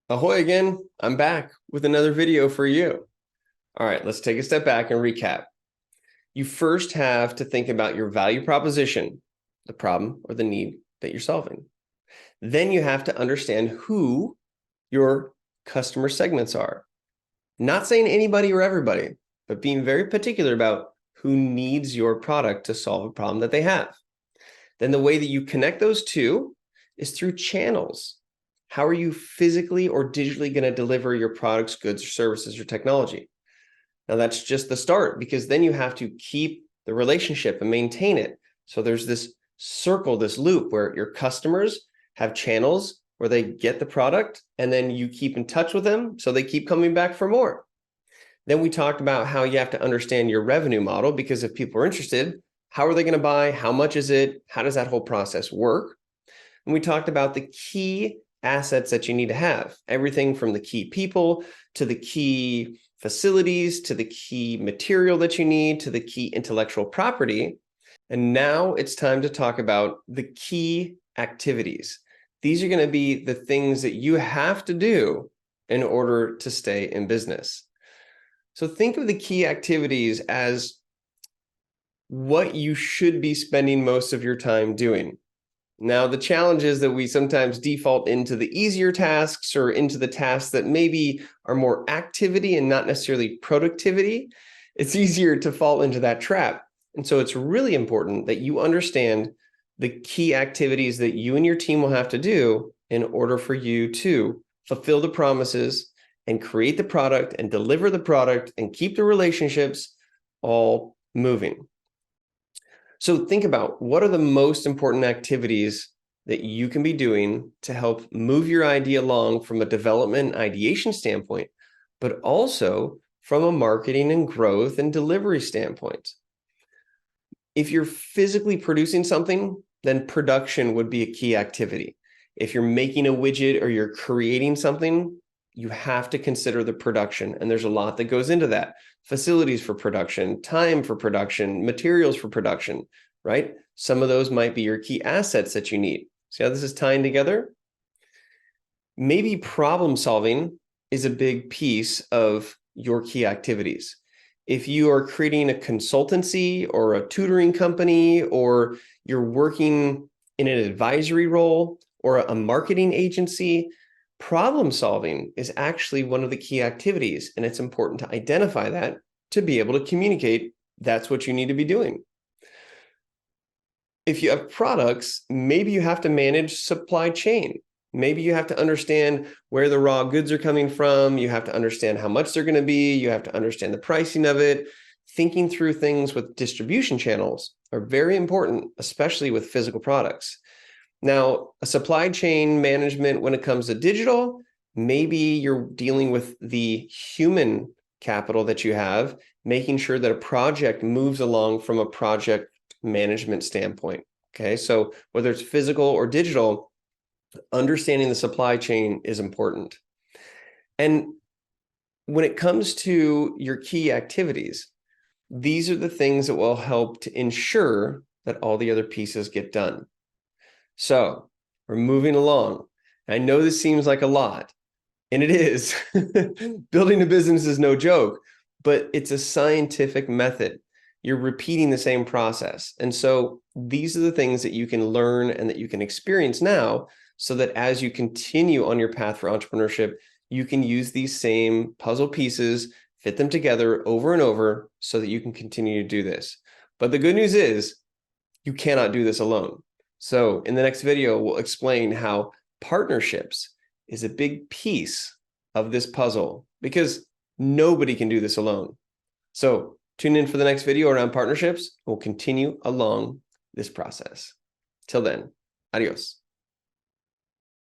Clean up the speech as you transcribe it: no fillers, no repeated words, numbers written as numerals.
Ahoy again, I'm back with another video for you. All right, let's take a step back and recap. You first have to think about your value proposition, the problem or the need that you're solving. Then you have to understand who your customer segments are. Not saying anybody or everybody, but being very particular about who needs your product to solve a problem that they have. Then the way that you connect those two is through channels. How are you physically or digitally going to deliver your products, goods, or services, or technology? Now, that's just the start, because then you have to keep the relationship and maintain it. So there's this circle, this loop where your customers have channels where they get the product, and then you keep in touch with them so they keep coming back for more. Then we talked about how you have to understand your revenue model, because if people are interested, how are they going to buy? How much is it? How does that whole process work? And we talked about the key assets that you need to have, everything from the key people to the key facilities to the key material that you need to the key intellectual property. And now it's time to talk about the key activities. These are going to be the things that you have to do in order to stay in business. So think of the key activities as what you should be spending most of your time doing. Now, the challenge is that we sometimes default into the easier tasks or into the tasks that maybe are more activity and not necessarily productivity. It's easier to fall into that trap. And so it's really important that you understand the key activities that you and your team will have to do in order for you to fulfill the promises and create the product and deliver the product and keep the relationships all moving. So think about, what are the most important activities that you can be doing to help move your idea along from a development and ideation standpoint, but also from a marketing and growth and delivery standpoint. If you're physically producing something, then production would be a key activity. If you're making a widget or you're creating something, you have to consider the production, and there's a lot that goes into that. Facilities for production, time for production, materials for production, right? Some of those might be your key assets that you need. See how this is tying together? Maybe problem solving is a big piece of your key activities. If you are creating a consultancy or a tutoring company, or you're working in an advisory role or a marketing agency, problem solving is actually one of the key activities, and it's important to identify that to be able to communicate that's what you need to be doing. If you have products, maybe you have to manage supply chain. Maybe you have to understand where the raw goods are coming from. You have to understand how much they're going to be. You have to understand the pricing of it. Thinking through things with distribution channels are very important, especially with physical products. Now, a supply chain management, when it comes to digital, maybe you're dealing with the human capital that you have, making sure that a project moves along from a project management standpoint. Okay, so whether it's physical or digital, understanding the supply chain is important. And when it comes to your key activities, these are the things that will help to ensure that all the other pieces get done. So we're moving along. I know this seems like a lot, and it is. Building a business is no joke, but it's a scientific method. You're repeating the same process. And so these are the things that you can learn and that you can experience now, so that as you continue on your path for entrepreneurship, you can use these same puzzle pieces, fit them together over and over so that you can continue to do this. But the good news is you cannot do this alone. So in the next video, we'll explain how partnerships is a big piece of this puzzle, because nobody can do this alone. So tune in for the next video around partnerships. We'll continue along this process. Till then, adios.